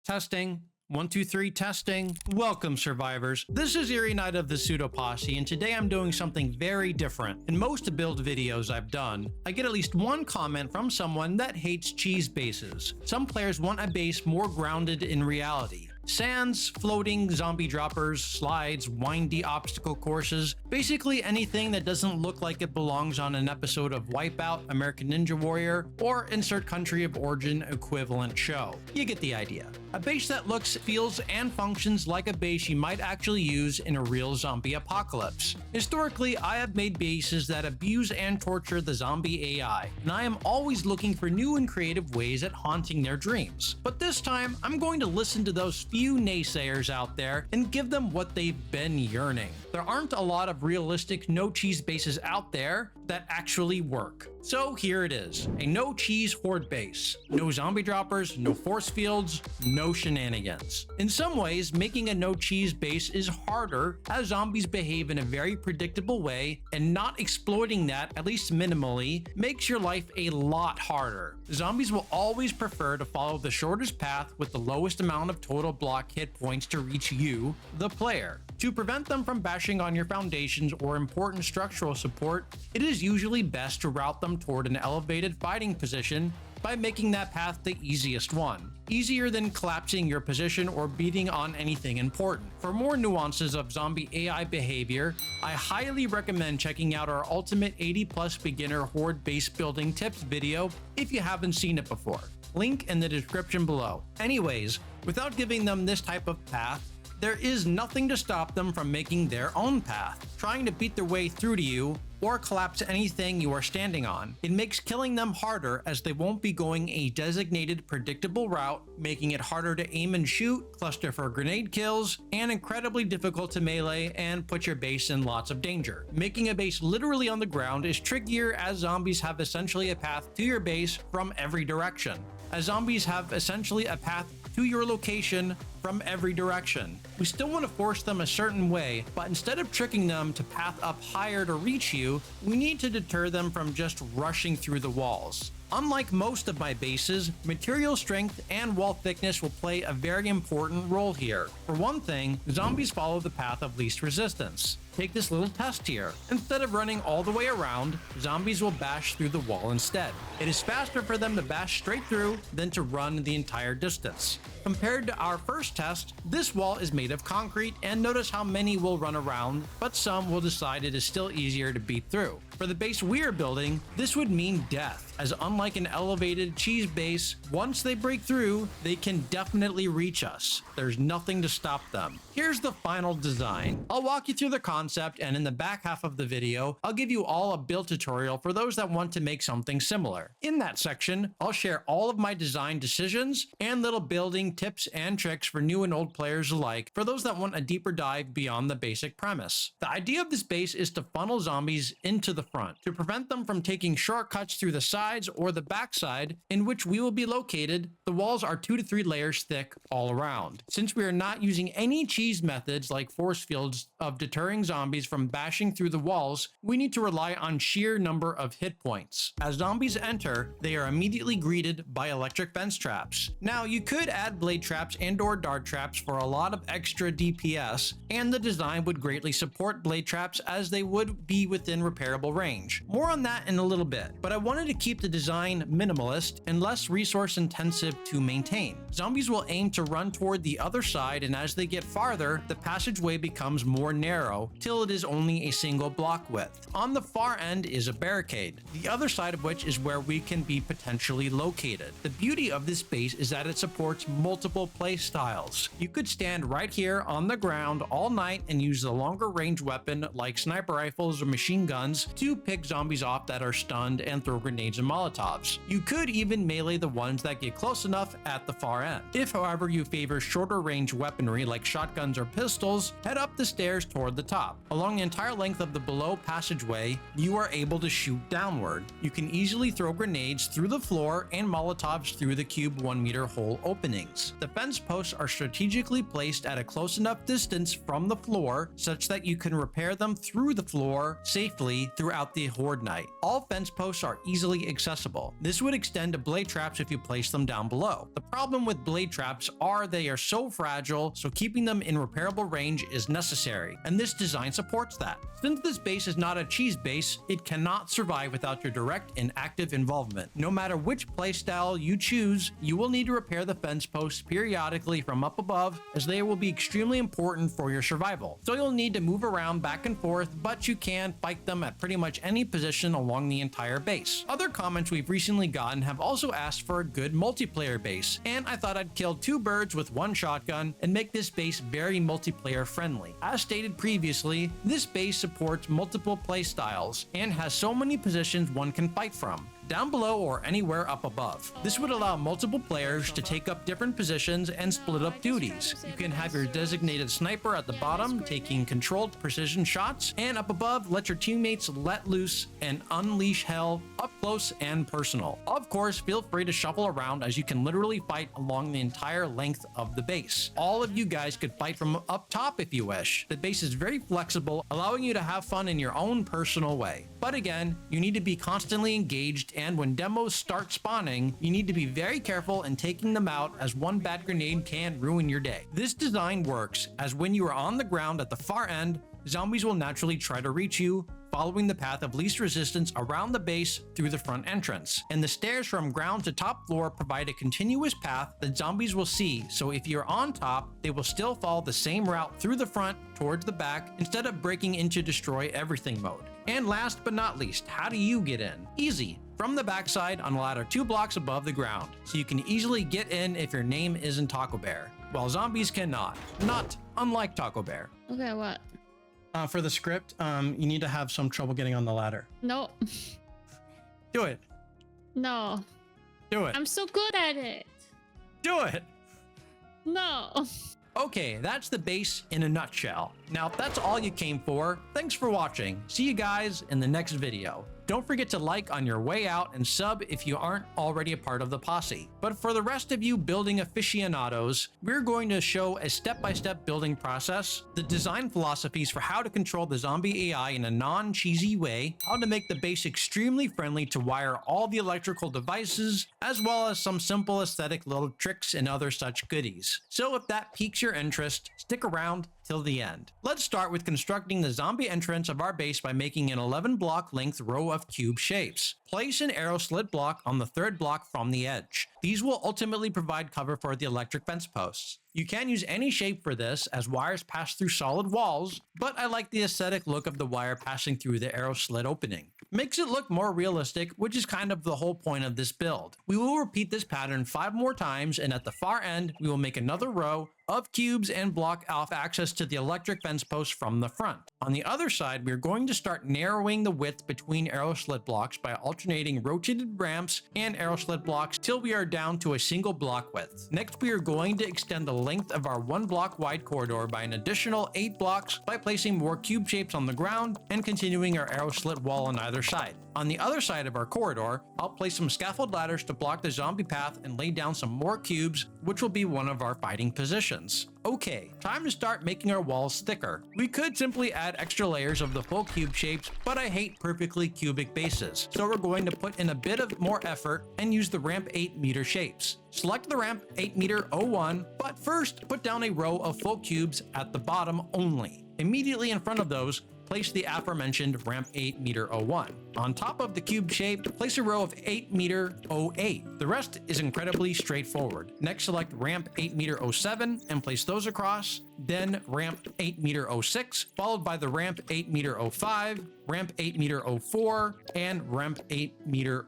Testing. 1, 2, 3, testing. Welcome, survivors. This is Eerie Knight of the Pseudo Posse, and today I'm doing something very different. In most build videos I've done, I get at least one comment from someone that hates cheese bases. Some players want a base more grounded in reality. Sands, floating, zombie droppers, slides, windy obstacle courses, basically anything that doesn't look like it belongs on an episode of Wipeout, American Ninja Warrior, or insert country of origin equivalent show. You get the idea. A base that looks, feels, and functions like a base you might actually use in a real zombie apocalypse. Historically, I have made bases that abuse and torture the zombie AI, and I am always looking for new and creative ways at haunting their dreams. But this time, I'm going to listen to those few naysayers out there and give them what they've been yearning. There aren't a lot of realistic no-cheese bases out there that actually work. So here it is, a no-cheese horde base. No zombie droppers, no force fields, no shenanigans. In some ways, making a no-cheese base is harder as zombies behave in a very predictable way, and not exploiting that, at least minimally, makes your life a lot harder. Zombies will always prefer to follow the shortest path with the lowest amount of total block hit points to reach you, the player. To prevent them from bashing on your foundations or important structural support, it is usually best to route them toward an elevated fighting position by making that path the easiest one. Easier than collapsing your position or beating on anything important. For more nuances of zombie AI behavior, I highly recommend checking out our ultimate 80+ beginner horde base building tips video if you haven't seen it before. Link in the description below. Anyways, without giving them this type of path, there is nothing to stop them from making their own path, trying to beat their way through to you, or collapse anything you are standing on. It makes killing them harder as they won't be going a designated predictable route, making it harder to aim and shoot, cluster for grenade kills, and incredibly difficult to melee and put your base in lots of danger. Making a base literally on the ground is trickier as zombies have essentially a path to your base from every direction. As zombies have essentially a path to your location from every direction. We still want to force them a certain way, but instead of tricking them to path up higher to reach you, we need to deter them from just rushing through the walls. Unlike most of my bases, material strength and wall thickness will play a very important role here. For one thing, zombies follow the path of least resistance. Take this little test here. Instead of running all the way around, zombies will bash through the wall instead. It is faster for them to bash straight through than to run the entire distance. Compared to our first test, this wall is made of concrete, and notice how many will run around, but some will decide it is still easier to beat through. For the base we are building, this would mean death, as unlike an elevated cheese base, once they break through, they can definitely reach us. There's nothing to stop them. Here's the final design. I'll walk you through the concept, and in the back half of the video, I'll give you all a build tutorial for those that want to make something similar. In that section, I'll share all of my design decisions and little building tips and tricks for new and old players alike, for those that want a deeper dive beyond the basic premise. The idea of this base is to funnel zombies into the front, to prevent them from taking shortcuts through the sides or the backside in which we will be located. The walls are 2 to 3 layers thick all around. Since we are not using any cheese methods like force fields of deterring zombies from bashing through the walls, we need to rely on sheer number of hit points. As zombies enter, they are immediately greeted by electric fence traps. Now, you could add blade traps and/or dart traps for a lot of extra DPS, and the design would greatly support blade traps as they would be within repairable range. More on that in a little bit, but I wanted to keep the design minimalist and less resource intensive to maintain. Zombies will aim to run toward the other side, and as they get farther, the passageway becomes more narrow till it is only a single block width. On the far end is a barricade, the other side of which is where we can be potentially located. The beauty of this base is that it supports multiple play styles. You could stand right here on the ground all night and use the longer range weapon like sniper rifles or machine guns to pick zombies off that are stunned and throw grenades and molotovs. You could even melee the ones that get close enough at the far end. If, however, you favor shorter range weaponry like shotguns or pistols, head up the stairs toward the top. top. Along the entire length of the below passageway, you are able to shoot downward. You can easily throw grenades through the floor and Molotovs through the cube 1-meter hole openings. The fence posts are strategically placed at a close enough distance from the floor such that you can repair them through the floor safely throughout the Horde night. All fence posts are easily accessible. This would extend to blade traps if you place them down below. The problem with blade traps are they are so fragile, so keeping them in repairable range is necessary, and this design supports that. Since this base is not a cheese base, it cannot survive without your direct and active involvement. No matter which playstyle you choose, you will need to repair the fence posts periodically from up above, as they will be extremely important for your survival. So you'll need to move around back and forth, but you can fight them at pretty much any position along the entire base. Other comments we've recently gotten have also asked for a good multiplayer base, and I thought I'd kill 2 birds with 1 shotgun and make this base very multiplayer friendly. As stated previously, this base supports multiple playstyles and has so many positions one can fight from, down below or anywhere up above. This would allow multiple players to take up different positions and split up duties. You can have your designated sniper at the bottom taking controlled precision shots, and up above let your teammates let loose and unleash hell up close and personal. Of course, feel free to shuffle around as you can literally fight along the entire length of the base. All of you guys could fight from up top if you wish. The base is very flexible, allowing you to have fun in your own personal way. But again, you need to be constantly engaged, and when demos start spawning, you need to be very careful in taking them out, as one bad grenade can ruin your day. This design works as when you are on the ground at the far end, zombies will naturally try to reach you, following the path of least resistance around the base through the front entrance. And the stairs from ground to top floor provide a continuous path that zombies will see, so if you're on top, they will still follow the same route through the front towards the back instead of breaking into destroy everything mode. And last but not least, how do you get in? Easy. From the backside on a ladder 2 blocks above the ground, so you can easily get in if your name isn't Taco Bear, while zombies cannot. Not unlike Taco Bear. Okay, what? For the script, you need to have some trouble getting on the ladder. No. Do it. No. Do it. I'm so good at it. Do it. No. Okay, that's the base in a nutshell. Now, if that's all you came for, thanks for watching. See you guys in the next video. Don't forget to like on your way out and sub if you aren't already a part of the posse. But for the rest of you building aficionados, we're going to show a step-by-step building process, the design philosophies for how to control the zombie AI in a non-cheesy way, how to make the base extremely friendly to wire all the electrical devices, as well as some simple aesthetic little tricks and other such goodies. So if that piques your interest, stick around till the end. Let's start with constructing the zombie entrance of our base by making an 11 block length row of cube shapes. Place an arrow slit block on the 3rd block from the edge. These will ultimately provide cover for the electric fence posts. You can use any shape for this, as wires pass through solid walls, but I like the aesthetic look of the wire passing through the arrow slit opening. Makes it look more realistic, which is kind of the whole point of this build. We will repeat this pattern 5 more times, and at the far end, we will make another row of cubes and block off access to the electric fence post from the front. On the other side, we are going to start narrowing the width between arrow slit blocks by alternating rotated ramps and arrow slit blocks till we are down to a single block width. Next, we are going to extend the length of our 1 block wide corridor by an additional 8 blocks by placing more cube shapes on the ground and continuing our arrow slit wall on either side. On the other side of our corridor, I'll place some scaffold ladders to block the zombie path and lay down some more cubes, which will be one of our fighting positions. Okay, time to start making our walls thicker. We could simply add extra layers of the full cube shapes, but I hate perfectly cubic bases, so we're going to put in a bit of more effort and use the ramp 8 meter shapes. Select the ramp 8 meter 01, but first put down a row of full cubes at the bottom only. Immediately in front of those, place the aforementioned ramp 8 meter 01. On top of the cube shape, place a row of 8 meter 08. The rest is incredibly straightforward. Next, select ramp 8 meter 07 and place those across. Then ramp 8 meter 06, followed by the ramp 8 meter 05, ramp 8 meter 04, and ramp 8 meter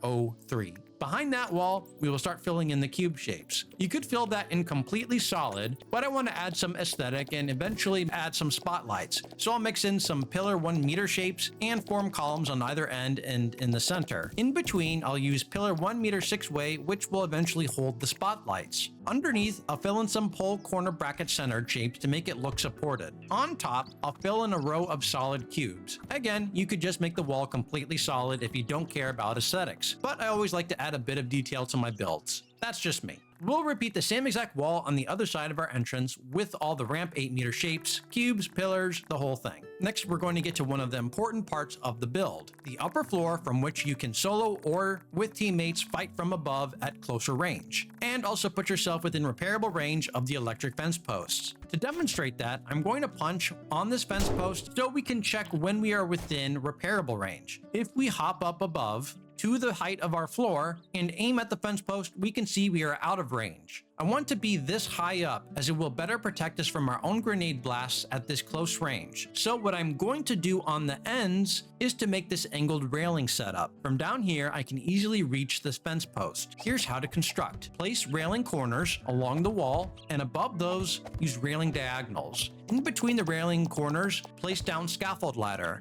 03. Behind that wall, we will start filling in the cube shapes. You could fill that in completely solid, but I want to add some aesthetic and eventually add some spotlights. So I'll mix in some pillar 1 meter shapes and form columns on either end and in the center. In between, I'll use pillar 1 meter 6 way, which will eventually hold the spotlights. Underneath, I'll fill in some pole corner bracket centered shapes to make it look supported. On top, I'll fill in a row of solid cubes. Again, you could just make the wall completely solid if you don't care about aesthetics, but I always like to add a bit of detail to my builds. That's just me. We'll repeat the same exact wall on the other side of our entrance with all the ramp 8 meter shapes, cubes, pillars, the whole thing. Next, we're going to get to one of the important parts of the build, the upper floor from which you can solo or with teammates fight from above at closer range, and also put yourself within repairable range of the electric fence posts. To demonstrate that, I'm going to punch on this fence post so we can check when we are within repairable range. If we hop up above to the height of our floor and aim at the fence post, we can see we are out of range. I want to be this high up as it will better protect us from our own grenade blasts at this close range. So what I'm going to do on the ends is to make this angled railing setup. From down here, I can easily reach this fence post. Here's how to construct. Place railing corners along the wall, and above those, use railing diagonals. In between the railing corners, place down scaffold ladder.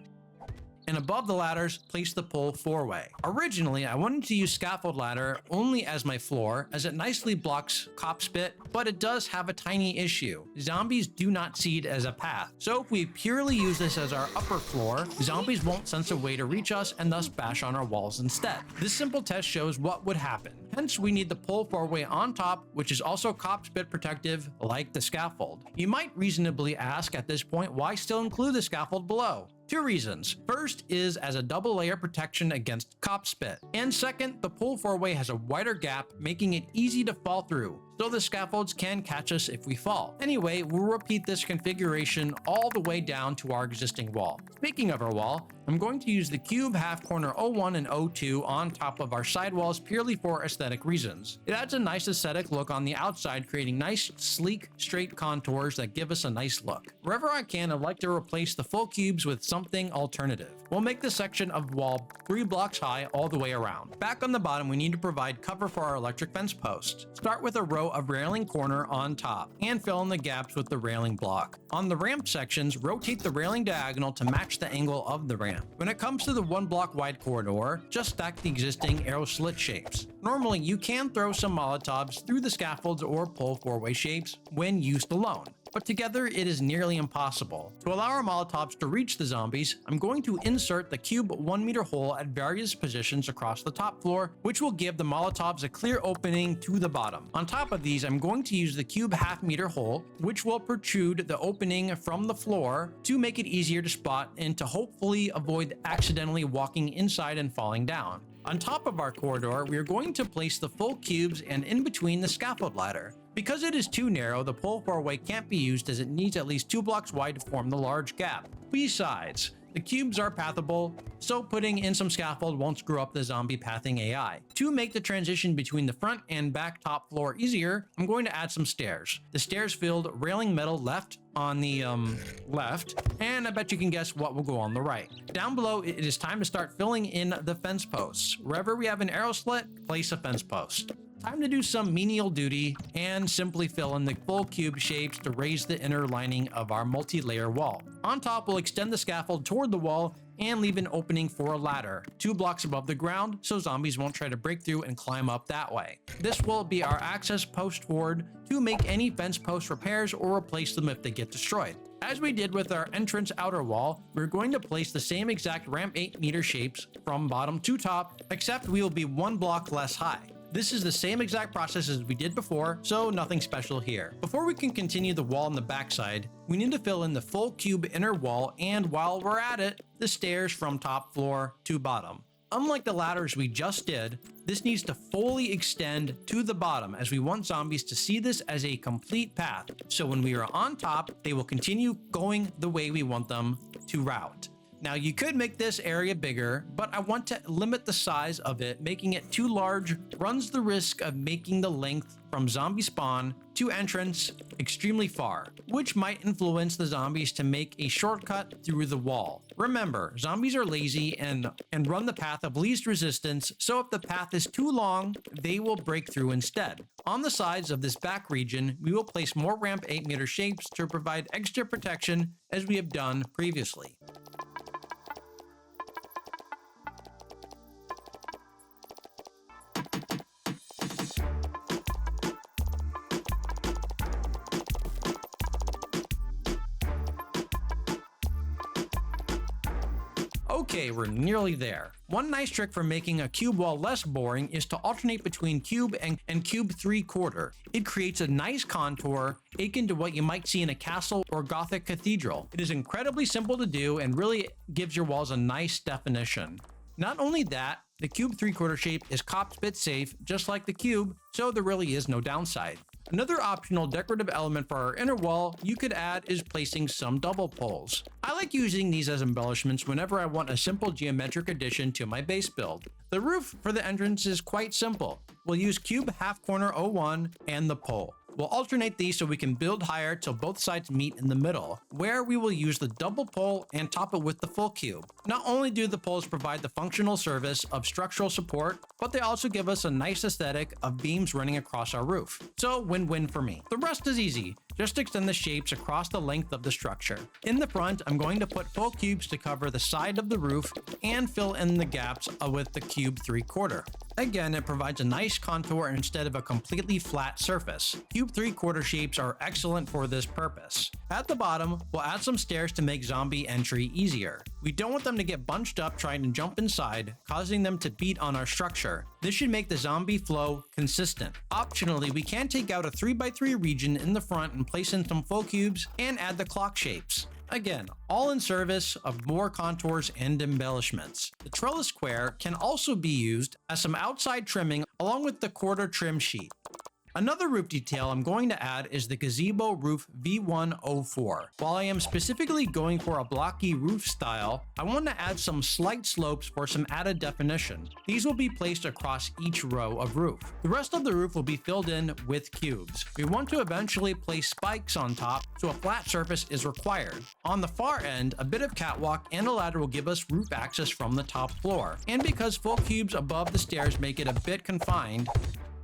And above the ladders, place the pole 4-way. Originally, I wanted to use scaffold ladder only as my floor, as it nicely blocks cop spit, but it does have a tiny issue. Zombies do not see it as a path. So if we purely use this as our upper floor, zombies won't sense a way to reach us and thus bash on our walls instead. This simple test shows what would happen. Hence, we need the pole 4-way on top, which is also cop spit protective, like the scaffold. You might reasonably ask at this point, why still include the scaffold below? 2 reasons. First is as a double layer protection against cop spit. And second, the pole 4-way has a wider gap, making it easy to fall through, so the scaffolds can catch us if we fall. Anyway, we'll repeat this configuration all the way down to our existing wall. Speaking of our wall, I'm going to use the cube half corner 01 and 02 on top of our side walls purely for aesthetic reasons. It adds a nice aesthetic look on the outside, creating nice, sleek, straight contours that give us a nice look. Wherever I can, I'd like to replace the full cubes with something alternative. We'll make this section of wall 3 blocks high all the way around. Back on the bottom, we need to provide cover for our electric fence posts. Start with a row of railing corner on top and fill in the gaps with the railing block. On the ramp sections, rotate the railing diagonal to match the angle of the ramp. When it comes to the 1 block wide corridor, just stack the existing arrow slit shapes. Normally, you can throw some Molotovs through the scaffolds or pole 4-way shapes when used alone, but together it is nearly impossible. To allow our Molotovs to reach the zombies, I'm going to insert the cube 1 meter hole at various positions across the top floor, which will give the Molotovs a clear opening to the bottom. On top of these, I'm going to use the cube half meter hole, which will protrude the opening from the floor to make it easier to spot and to hopefully avoid accidentally walking inside and falling down. On top of our corridor, we are going to place the full cubes and in between the scaffold ladder. Because it is too narrow, the pole 4-way can't be used as it needs at least 2 blocks wide to form the large gap. Besides, the cubes are pathable, so putting in some scaffold won't screw up the zombie pathing AI. To make the transition between the front and back top floor easier, I'm going to add some stairs. The stairs filled railing metal left on the left, and I bet you can guess what will go on the right. Down below, it is time to start filling in the fence posts. Wherever we have an arrow slit, place a fence post. Time to do some menial duty and simply fill in the full cube shapes to raise the inner lining of our multi-layer wall. On top, we'll extend the scaffold toward the wall and leave an opening for a ladder 2 blocks above the ground so zombies won't try to break through and climb up that way. This will be our access post horde to make any fence post repairs or replace them if they get destroyed. As we did with our entrance outer wall, we're going to place the same exact ramp 8 meter shapes from bottom to top, except we will be 1 block less high. This is the same exact process as we did before, so nothing special here. Before we can continue the wall on the backside, we need to fill in the full cube inner wall and, while we're at it, the stairs from top floor to bottom. Unlike the ladders we just did, this needs to fully extend to the bottom as we want zombies to see this as a complete path, so when we are on top, they will continue going the way we want them to route. Now you could make this area bigger, but I want to limit the size of it. Making it too large runs the risk of making the length from zombie spawn to entrance extremely far, which might influence the zombies to make a shortcut through the wall. Remember, zombies are lazy and run the path of least resistance, so if the path is too long, they will break through instead. On the sides of this back region, we will place more ramp 8-meter shapes to provide extra protection as we have done previously. Okay, we're nearly there. One nice trick for making a cube wall less boring is to alternate between cube and cube 3/4. It creates a nice contour akin to what you might see in a castle or Gothic cathedral. It is incredibly simple to do and really gives your walls a nice definition. Not only that, the cube 3/4 shape is cop spit safe, just like the cube, so there really is no downside. Another optional decorative element for our inner wall you could add is placing some double poles. I like using these as embellishments whenever I want a simple geometric addition to my base build. The roof for the entrance is quite simple. We'll use cube half corner 01 and the pole. We'll alternate these so we can build higher till both sides meet in the middle, where we will use the double pole and top it with the full cube. Not only do the poles provide the functional service of structural support, but they also give us a nice aesthetic of beams running across our roof. So win-win for me. The rest is easy. Just extend the shapes across the length of the structure. In the front, I'm going to put full cubes to cover the side of the roof and fill in the gaps with the cube 3/4. Again, it provides a nice contour instead of a completely flat surface. Cube 3/4 shapes are excellent for this purpose. At the bottom, we'll add some stairs to make zombie entry easier. We don't want them to get bunched up trying to jump inside, causing them to beat on our structure. This should make the zombie flow consistent. Optionally, we can take out a 3x3 region in the front and place in some full cubes and add the clock shapes. Again, all in service of more contours and embellishments. The trellis square can also be used as some outside trimming along with the quarter trim sheet. Another roof detail I'm going to add is the gazebo roof V104. While I am specifically going for a blocky roof style, I want to add some slight slopes for some added definition. These will be placed across each row of roof. The rest of the roof will be filled in with cubes. We want to eventually place spikes on top, so a flat surface is required. On the far end, a bit of catwalk and a ladder will give us roof access from the top floor. And because full cubes above the stairs make it a bit confined,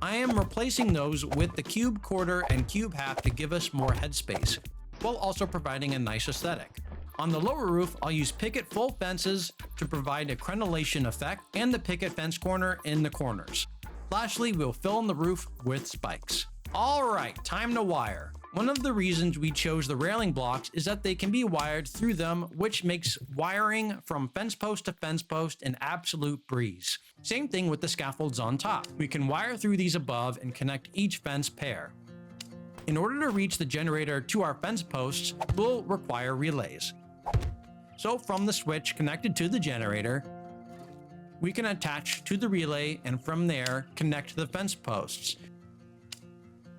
I am replacing those with the cube quarter and cube half to give us more headspace, while also providing a nice aesthetic. On the lower roof, I'll use picket full fences to provide a crenellation effect and the picket fence corner in the corners. Lastly, we'll fill in the roof with spikes. Alright, time to wire. One of the reasons we chose the railing blocks is that they can be wired through them, which makes wiring from fence post to fence post an absolute breeze. Same thing with the scaffolds on top. We can wire through these above and connect each fence pair. In order to reach the generator to our fence posts, we'll require relays. So from the switch connected to the generator, we can attach to the relay and from there connect to the fence posts.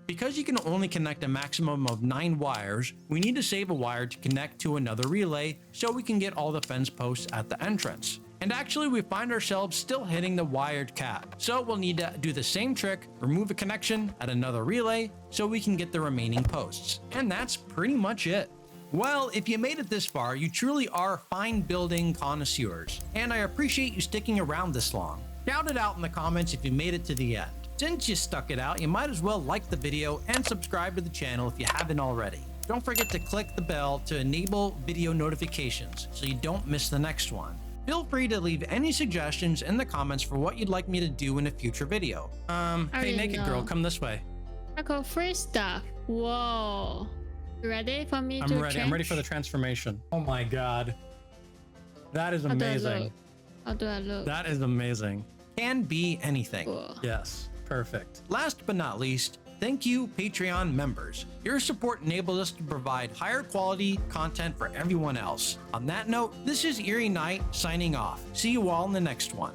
Because you can only connect a maximum of 9 wires, we need to save a wire to connect to another relay so we can get all the fence posts at the entrance. And actually we find ourselves still hitting the wired cap. So we'll need to do the same trick, remove a connection at another relay so we can get the remaining posts. And that's pretty much it. Well, if you made it this far, you truly are fine building connoisseurs. And I appreciate you sticking around this long. Shout it out in the comments if you made it to the end. Since you stuck it out, you might as well like the video and subscribe to the channel if you haven't already. Don't forget to click the bell to enable video notifications so you don't miss the next one. Feel free to leave any suggestions in the comments for what you'd like me to do in a future video. Hey naked girl, come this way. I go free stuff. Whoa. You ready for me to I'm ready. change? I'm ready for the transformation. Oh my god. That is amazing. How do I look? That is amazing. Can be anything. Cool. Yes. Perfect. Last but not least, thank you Patreon members. Your support enables us to provide higher quality content for everyone else. On that note, this is Eerie Knight signing off. See you all in the next one.